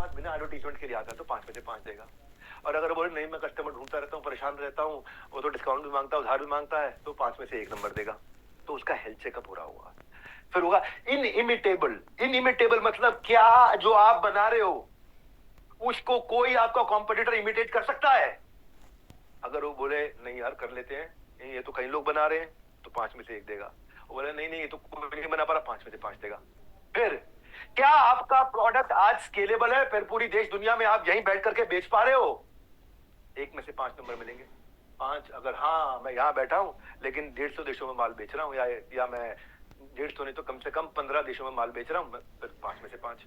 पास बिना एडवर्टीजमेंट के लिए आता है तो 5 में से 5 देगा। और अगर बोले नहीं मैं कस्टमर ढूंढता रहता हूँ, परेशान रहता हूँ, वो तो डिस्काउंट भी मांगता है, उधार भी मांगता है, तो 5 में से 1 नंबर देगा। तो उसका हेल्थ चेकअप हो रहा होगा। फिर होगा इनइमिटेबल। इनइमिटेबल मतलब क्या जो आप बना रहे हो उसको कोई आपका कॉम्पिटिटर इमिटेट कर सकता है? अगर वो बोले नहीं यार कर लेते हैं, ये तो कई लोग बना रहे हैं, तो 5 में से 1 देगा। वो बोले नहीं नहीं ये तो कोई नहीं बना पा रहा, 5 में से 5 देगा। फिर क्या आपका प्रोडक्ट आज स्केलेबल है? फिर पूरी देश दुनिया में आप यहीं बैठ करके बेच पा रहे हो? 1 में से 5 नंबर मिलेंगे। 5 अगर हाँ मैं यहाँ बैठा हूँ लेकिन 150 देशों में माल बेच रहा हूँ, या मैं 150 नहीं तो कम से कम 15 देशों में माल बेच रहा हूँ, फिर 5 में से 5।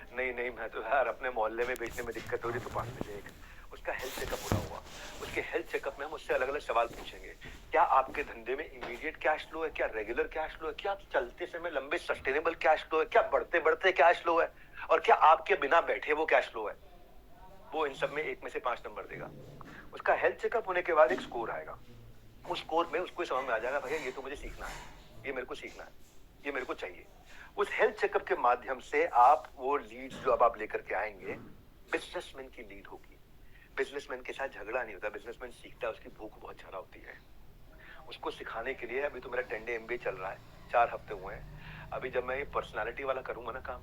नहीं नहीं मैं तो यार अपने मोहल्ले में बेचने में दिक्कत हो रही, तो 5 में से 1। उसका हेल्थ चेकअप पूरा हुआ। उसके हेल्थ चेकअप में हम उससे अलग अलग सवाल पूछेंगे। क्या आपके धंधे में इमीडिएट कैश फ्लो है? क्या रेगुलर कैश फ्लो है? क्या चलते समय लंबे सस्टेनेबल कैश फ्लो है? क्या बढ़ते बढ़ते कैश फ्लो है? और क्या आपके बिना बैठे वो कैश फ्लो है? वो इन सब में 1 में से 5 नंबर देगा। उसका हेल्थ चेकअप होने के बाद एक स्कोर आएगा। उस स्कोर में उसको समझ में आ जाएगा भैया ये तो मुझे सीखना है, ये मेरे को सीखना है, ये मेरे को चाहिए। उस हेल्थ चेकअप के माध्यम से आप वो लीड जो अब आप लेकर के आएंगे, बिजनेसमैन की लीड होगी। बिजनेसमैन के साथ झगड़ा नहीं होता, बिजनेसमैन सीखता है, उसकी भूख बहुत ज्यादा होती है। उसको सिखाने के लिए अभी तो मेरा 10 डे MBA चल रहा है, 4 हफ्ते हुए हैं। अभी जब मैं ये पर्सनालिटी वाला करूंगा ना काम,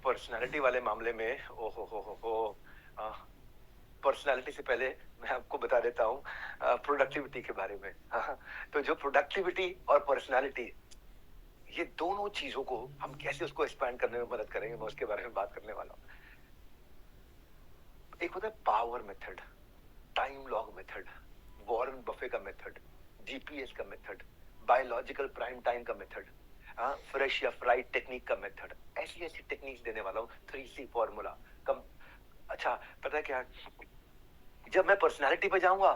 पर्सनालिटी वाले मामले में ओ पर्सनालिटी से पहले मैं आपको बता देता हूँ प्रोडक्टिविटी के बारे में। तो जो प्रोडक्टिविटी और पर्सनालिटी, ये दोनों चीजों को हम कैसे उसको एक्सपैंड करने में मदद करेंगे, मैं उसके बारे में बात करने वाला हूँ। एक होता है power method, time log method, Warren Buffett का मेथड, GPS का मेथड, बायोलॉजिकल प्राइम टाइम का मेथड, फ्रेश या फ्राइड टेक्निक का मेथड। ऐसी ऐसी टेक्निक्स देने वाला हूँ। 3C फॉर्मूला कम। अच्छा पता है क्या, जब मैं पर्सनालिटी पे जाऊंगा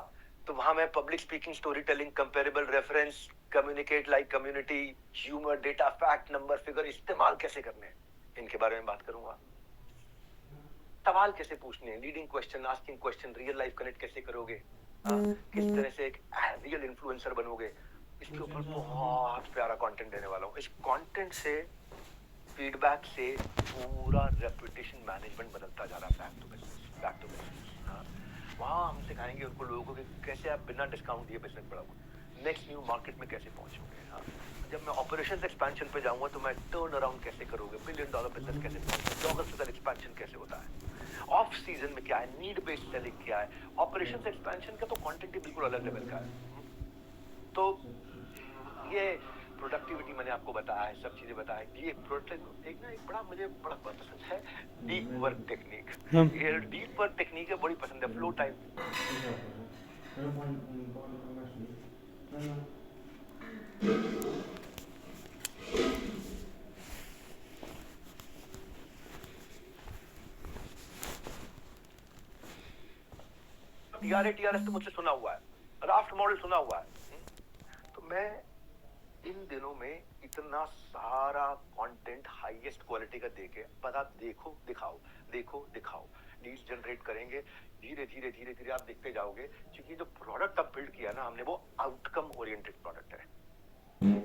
तो वहां मैं public speaking, story telling, comparable reference, communicate like community, humour, data, fact, number, figure इस्तेमाल कैसे करने हैं, इनके बारे में बात करूंगा। सवाल कैसे पूछने हैं, leading question, asking question, real life connect कैसे करोगे, किस तरह से एक रियल इन्फ्लुएंसर बनोगे, इसके ऊपर बहुत प्यारा कंटेंट देने वाला हूँ। इस कंटेंट से, फीडबैक से पूरा रेपुटेशन मैनेजमेंट बदलता जा रहा है। Back to business, back to business. वहां हम सिखाएंगे उनको, लोगों को कि कैसे आप बिना डिस्काउंट दिए बिजनेस बढ़ाओगे, नेक्स्ट न्यू मार्केट में कैसे पहुंचोगे। जब मैं ऑपरेशंस एक्सपेंशन पे जाऊंगा तो मैं टर्न अराउंड कैसे करोगे, $1 बिलियन बिजनेस कैसे पहुंचोगे, जोग्राफिकल एक्सपेंशन कैसे होता है, ऑफ सीजन में क्या है, नीड बेस्ड सेलिंग क्या है। ऑपरेशंस एक्सपेंशन का तो कंटेंट ही बिल्कुल अलग लेवल का है। तो ये प्रोडक्टिविटी मैंने आपको बताया है, सब चीजें बताया है। ये प्रोडक्ट एक ना, एक बड़ा मुझे बड़ा पसंद है डीप वर्क टेक्निक। ये डीप वर्क टेक्निक है, बड़ी पसंद है। फ्लो टाइम TRS तो मुझसे सुना हुआ है, राफ्ट मॉडल सुना हुआ है। तो मैं इन दिनों में इतना सारा कंटेंट हाईएस्ट क्वालिटी का देके बस आप देखो दिखाओ, देखो दिखाओ, लीड्स जनरेट करेंगे। धीरे धीरे धीरे धीरे आप देखते जाओगे, क्योंकि जो प्रोडक्ट अब बिल्ड किया ना हमने, वो आउटकम ओरिएंटेड प्रोडक्ट है।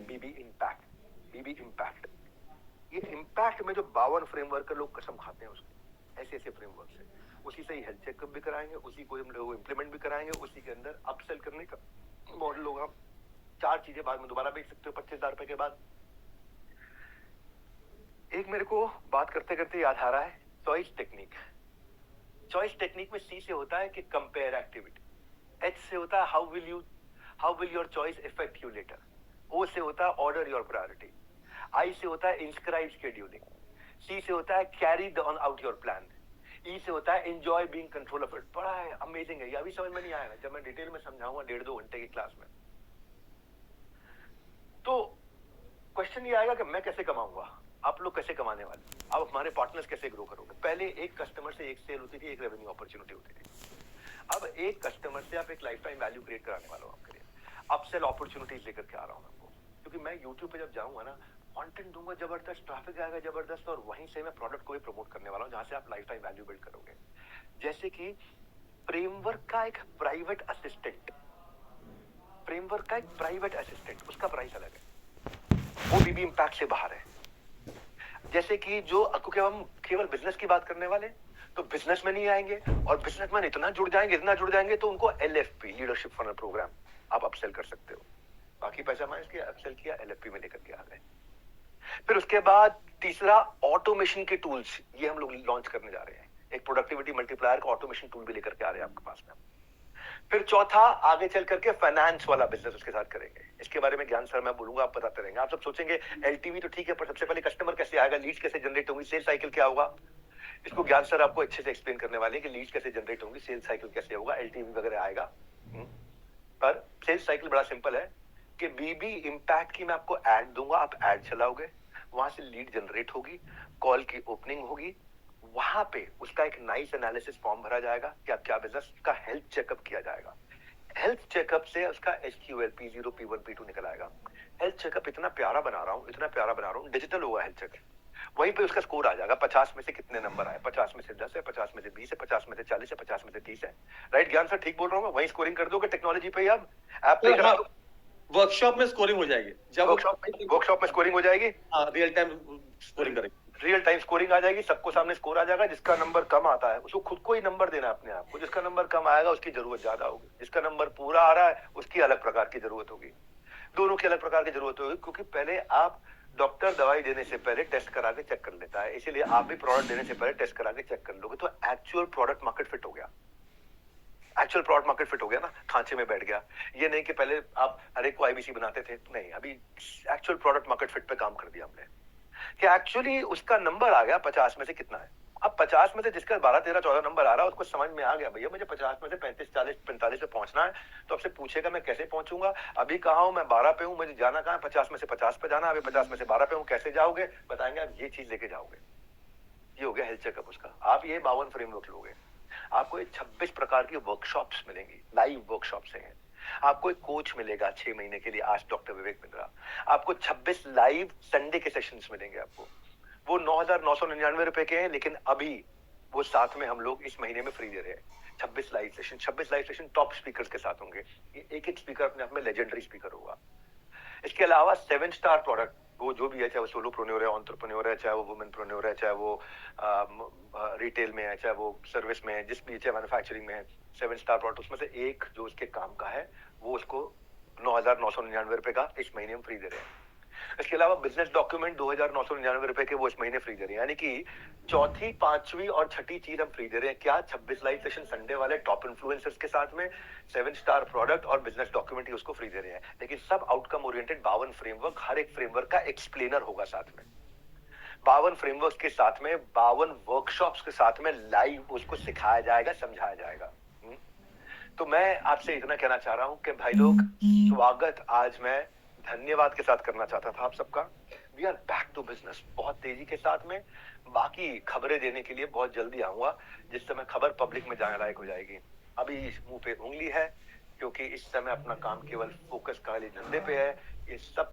बीबी इम्पैक्ट। ये इम्पैक्ट में जो 52 फ्रेमवर्क का लोग कसम खाते हैं उसकी, ऐसे ऐसे फ्रेमवर्क से, उसी से ही हेल्थ चेकअप भी कराएंगे, उसी को हम लोग इम्प्लीमेंट भी कराएंगे, उसी के अंदर अपसेल करने का मॉडल होगा। 4 चीजें बाद में दोबारा बेच सकते हो 25,000 रुपए के बाद। एक मेरे को बात करते करते याद आ रहा है, चॉइस टेक्निक। चॉइस टेक्निक में C से होता है कि कंपेयर एक्टिविटी, H से होता है how will your choice effect you later, O से होता है ऑर्डर योर प्रायोरिटी, I से होता है इंस्क्राइब शेड्यूलिंग, C से होता है carry on out your plan, E से होता है enjoy being control of it. बड़ा है, अमेजिंग है। ये अभी समझ में नहीं आएगा, जब मैं डिटेल में समझाऊंगा 1.5-2 घंटे की क्लास में। तो क्वेश्चन ये आएगा कि मैं कैसे कमाऊंगा, आप लोग कैसे कमाने वाले, आप हमारे पार्टनर्स कैसे ग्रो करोगे। पहले एक कस्टमर से एक सेल होती थी, एक रेवेन्यू अपॉर्चुनिटी होती थी। अब एक कस्टमर से आप एक लाइफ टाइम वैल्यू क्रिएट कराने वाला हूं आपके लिए, अपसेल अपॉर्चुनिटीज लेकर के आ रहा हूं आपको। क्योंकि मैं यूट्यूब पे जब जाऊंगा ना, कंटेंट दूंगा जबरदस्त, ट्रैफिक आएगा जबरदस्त, और वहीं से मैं प्रोडक्ट को भी प्रमोट करने वाला हूं, जहां से आप लाइफ टाइम वैल्यू बिल्ड करोगे। जैसे कि फ्रेमवर्क का एक प्राइवेट असिस्टेंट, उसका प्राइस अलग है, वो बीबी इम्पैक्ट से बाहर है। जैसे कि जो क्योंकि हम केवल बिजनेस की बात करने वाले हैं, तो बिजनेसमैन ही आएंगे और बिजनेसमैन इतना जुड़ जाएंगे तो उनको एलएफपी लीडरशिप फनल प्रोग्राम आप अपसेल कर सकते हो। बाकी पैसा मैंने किया, अपसेल किया, एलएफपी में लेकर के आ गए। फिर उसके बाद तीसरा ऑटोमेशन के टूल्स, ये हम लोग लॉन्च करने जा रहे हैं। एक प्रोडक्टिविटी मल्टीप्लायर का ऑटोमेशन टूल भी लेकर के आ रहे हैं आपके पास में। फिर चौथा, आगे चल करके फाइनेंस वाला बिजनेस उसके साथ करेंगे। इसके बारे में ज्ञान सर मैं बोलूंगा, आप बताते रहेंगे। आप सब सोचेंगे एलटीवी तो ठीक है, पर सबसे पहले कस्टमर कैसे आएगा, लीड्स कैसे जनरेट होंगी, सेल्स साइकिल क्या होगा, इसको ज्ञान सर आपको अच्छे से एक्सप्लेन करने वाले हैं कि लीड्स कैसे जनरेट होंगी, सेल्स साइकिल कैसे होगा, एलटीवी वगैरह आएगा। पर सेल्स साइकिल बड़ा सिंपल है कि बीबी इम्पैक्ट की मैं आपको ऐड दूंगा, आप ऐड चलाओगे, वहां से लीड जनरेट होगी, कॉल की ओपनिंग होगी, वहां पे उसका एक नाइस एनालिसिस फॉर्म भरा जाएगा कि आप क्या बिजनेस का हेल्थ चेकअप किया जाएगा। हेल्थ चेकअप से उसका HQL P0 P1 P2 निकल आएगा। हेल्थ चेकअप इतना प्यारा बना रहा हूँ, डिजिटल होगा हेल्थ चेकअप। वहीं पे उसका स्कोर आ जाएगा, 50 में से कितने नंबर आए, 50 में से 10 है, 50 में से 20 है, 50 में से 40 है, 50 में से 30 है। राइट ज्ञान सर, ठीक बोल रहा हूँ मैं? वहीं स्कोरिंग कर दोगे टेक्नोलॉजी पे ही, अब ऐप पे करा दो। वर्कशॉप में स्कोरिंग हो जाएगी, जब वर्कशॉप में स्कोरिंग हो जाएगी, रियल टाइम स्कोरिंग करेंगे, रियल टाइम स्कोरिंग आ जाएगी, सबको सामने स्कोर आ जाएगा। जिसका नंबर कम आता है उसको खुद को ही नंबर देना अपने आप को, जिसका नंबर कम आएगा उसकी जरूरत ज्यादा होगी, जिसका नंबर पूरा आ रहा है उसकी अलग प्रकार की जरूरत होगी, दोनों की अलग प्रकार की जरूरत होगी। क्योंकि पहले आप डॉक्टर दवाई देने से पहले टेस्ट करा के चेक कर लेता है, इसीलिए आप भी प्रोडक्ट देने से पहले टेस्ट करा के चेक कर लोगे, तो एक्चुअल प्रोडक्ट मार्केट फिट हो गया। एक्चुअल प्रोडक्ट मार्केट फिट हो गया ना, खांचे में बैठ गया। ये नहीं कि पहले आप हर एक को आईबीसी बनाते थे, नहीं, अभी एक्चुअल प्रोडक्ट मार्केट फिट पे काम कर दिया हमने कि एक्चुअली उसका नंबर आ गया 50 में से कितना है। अब 50 में से जिसका 12 13 14 नंबर आ रहा है उसको समझ में आ गया, भैया मुझे 50 में से 35 40 45 पे पहुंचना है, तो आपसे पूछेगा मैं कैसे पहुंचूंगा, अभी कहा हूं मैं 12 पे हूं, मुझे जाना कहां है, 50 में से 50 पे जाना, अभी 50 में से 12 पे हूं, कैसे जाओगे, बताएंगे आप, ये चीज लेके जाओगे। ये हो गया हेल्थ चेकअप उसका। आप ये 52 फ्रेमवर्क लोगे, आपको ये 26 प्रकार की वर्कशॉप्स मिलेंगी, लाइव वर्कशॉप्स हैं। आपको एक कोच मिलेगा 6 महीने के लिए, आज डॉक्टर विवेक मिश्रा। आपको 26 लाइव संडे के सेशंस मिलेंगे आपको, वो 9,999 रुपए के हैं, लेकिन अभी वो साथ में हम लोग इस महीने में फ्री दे रहे हैं। 26 लाइव सेशन टॉप स्पीकर्स के साथ होंगे। एक एक स्पीकर अपने आप में लेजेंडरी स्पीकर होगा। इसके अलावा 7 स्टार प्रोडक्ट, वो जो भी है, चाहे वो सोलोप्रेन्योर है, एंटरप्रेन्योर है, चाहे वो वुमेनप्रेन्योर है, चाहे वो रिटेल में है, चाहे वो सर्विस में है, जिस भी, चाहे मैन्युफैक्चरिंग में है, 7 स्टार प्रोडक्ट, उसमें से एक जो उसके काम का है वो उसको 9,999 रुपए का इस महीने में फ्री दे रहे हैं। इसके अलावा बिजनेस डॉक्यूमेंट 2,999 रुपए के वो इस महीने फ्री दे रहे हैं। यानी कि चौथी, पांचवी और छठी चीज हम फ्री दे रहे हैं। क्या? 26 लाइव सेशन संडे वाले टॉप इन्फ्लुएंसर्स के साथ में, 7 स्टार प्रोडक्ट और बिजनेस डॉक्यूमेंट ही उसको फ्री दे रहे हैं। लेकिन सब आउटकम ओरिएंटेड 52 फ्रेमवर्क, हर एक फ्रेमवर्क का एक्सप्लेनर होगा साथ में। 52 फ्रेमवर्क के साथ में 52 वर्कशॉप्स के साथ में लाइव उसको सिखाया जाएगा, समझाया जाएगा। तो मैं आपसे इतना कहना चाह रहा हूं कि भाई लोग, स्वागत आज मैं धन्यवाद के साथ करना चाहता था आप सबका। We are back to business बहुत तेजी के साथ में। बाकी खबरें देने के लिए बहुत जल्दी आऊंगा, जिस समय खबर पब्लिक में जाने लायक हो जाएगी। अभी मुंह पे उंगली है, क्योंकि इस समय अपना काम केवल फोकस खाली धंधे पे है। ये सब